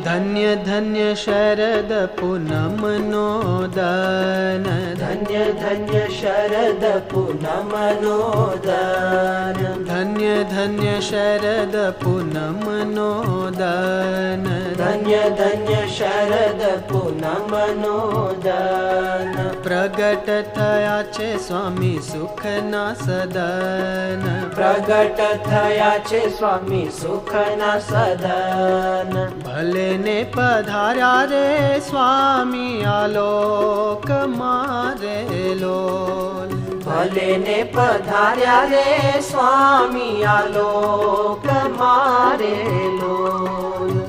धन्य धन्य शरद पूनमनो दान, धन्य धन्य शरद पूनमनो दान, धन्य धन्य शरद पूनमनो दान, धन्य धन्य शरद पूनमनो दान। प्रगट थया छे स्वामी सुखना सदन, प्रगट थया छे स्वामी सुखना सदन। भले ने पधार्या रे स्वामी आलोक मारे लोल, भले ने पधार्या रे स्वामी आलोक मारे लोल।